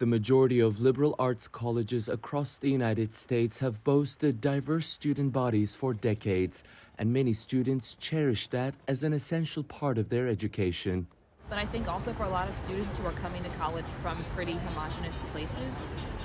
The majority of liberal arts colleges across the United States have boasted diverse student bodies for decades, and many students cherish that as an essential part of their education. But I think also for a lot of students who are coming to college from pretty homogenous places,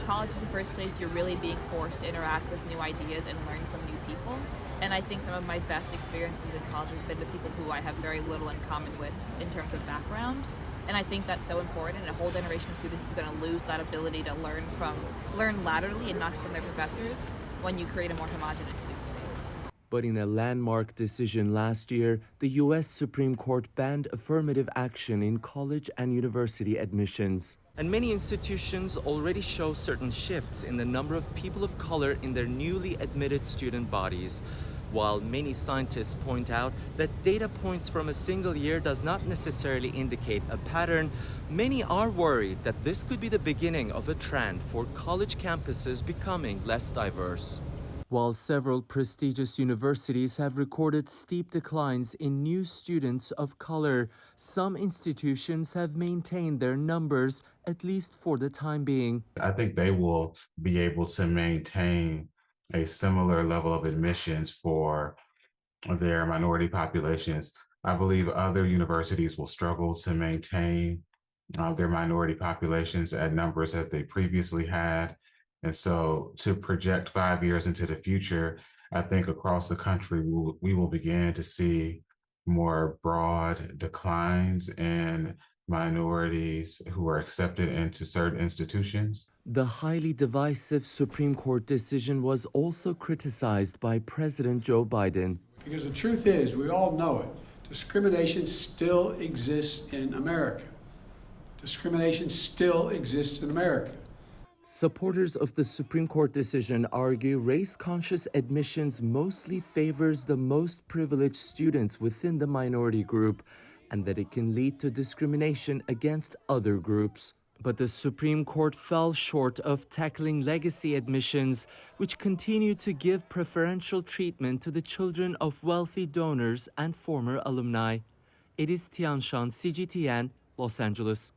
college is the first place you're really being forced to interact with new ideas and learn from new people. And I think some of my best experiences in college have been with people who I have very little in common with in terms of background. And I think that's so important, and a whole generation of students is going to lose that ability to learn laterally and not just from their professors when you create a more homogenous student base. But in a landmark decision last year, the U.S. Supreme Court banned affirmative action in college and university admissions. And many institutions already show certain shifts in the number of people of color in their newly admitted student bodies. While many scientists point out that data points from a single year does not necessarily indicate a pattern, many are worried that this could be the beginning of a trend for college campuses becoming less diverse. While several prestigious universities have recorded steep declines in new students of color, some institutions have maintained their numbers, at least for the time being. I think they will be able to maintain a similar level of admissions for their minority populations. I believe other universities will struggle to maintain their minority populations at numbers that they previously had. And so to project 5 years into the future, I think across the country, we will begin to see more broad declines in minorities who are accepted into certain institutions. The highly divisive Supreme Court decision was also criticized by President Joe Biden. Because the truth is, we all know it, discrimination still exists in America. Discrimination still exists in America. Supporters of the Supreme Court decision argue race-conscious admissions mostly favors the most privileged students within the minority group, and that it can lead to discrimination against other groups. But the Supreme Court fell short of tackling legacy admissions, which continue to give preferential treatment to the children of wealthy donors and former alumni. Ediz, Tiyansan, CGTN, Los Angeles.